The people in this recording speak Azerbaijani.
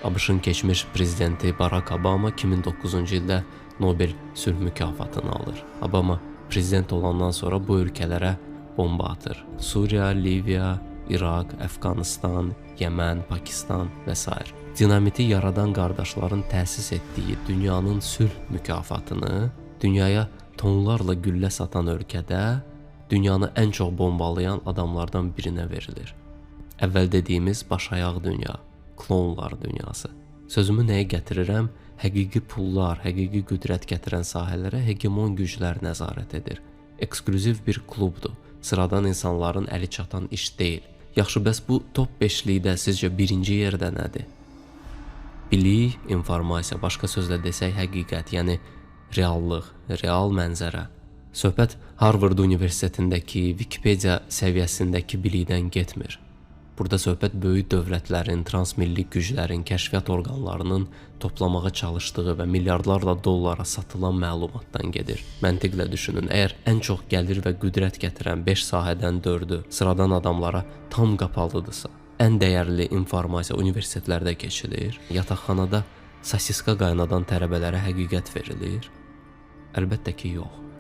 ABŞ-ın keçmiş prezidenti Barack Obama 2009-cu ildə Nobel sülh mükafatını alır. Obama prezident olandan sonra bu ölkələrə bomba atır. Suriya, Liviya, İraq, Əfqanistan, Yəmən, Pakistan və s. Dinamiti yaradan qardaşların təsis etdiyi dünyanın sülh mükafatını dünyaya tonlarla güllə satan ölkədə dünyanı ən çox bombalayan adamlardan birinə verilir. Əvvəl dediyimiz başayaq dünya, klonlar dünyası. Sözümü nəyə gətirirəm? Həqiqi pullar, həqiqi qüdrət gətirən sahələrə hegemon güclər nəzarət edir. Eksklüziv bir klubdur. Sıradan insanların əli çatan iş deyil. Yaxşı, bəs bu top 5-likdə sizcə birinci yerdə nədir? Bilik, informasiya, başqa sözlə desək həqiqət, yəni reallıq, real mənzərə. Söhbət Harvard Universitetindəki, Wikipedia səviyyəsindəki bilikdən getmir. Burada söhbət böyük dövlətlərin, transmilli güclərin, kəşfiyyat orqanlarının toplamağa çalışdığı və milyardlarla dollara satılan məlumatdan gedir. Məntiqlə düşünün, əgər ən çox gəlir və qüdrət gətirən 5 sahədən 4-ü sıradan adamlara tam qapalıdırsa, ən dəyərli informasiya universitetlərdə keçilir, yataqxanada sosiska qaynadan tələbələrə həqiqət verilir? Əlbəttə ki, yox.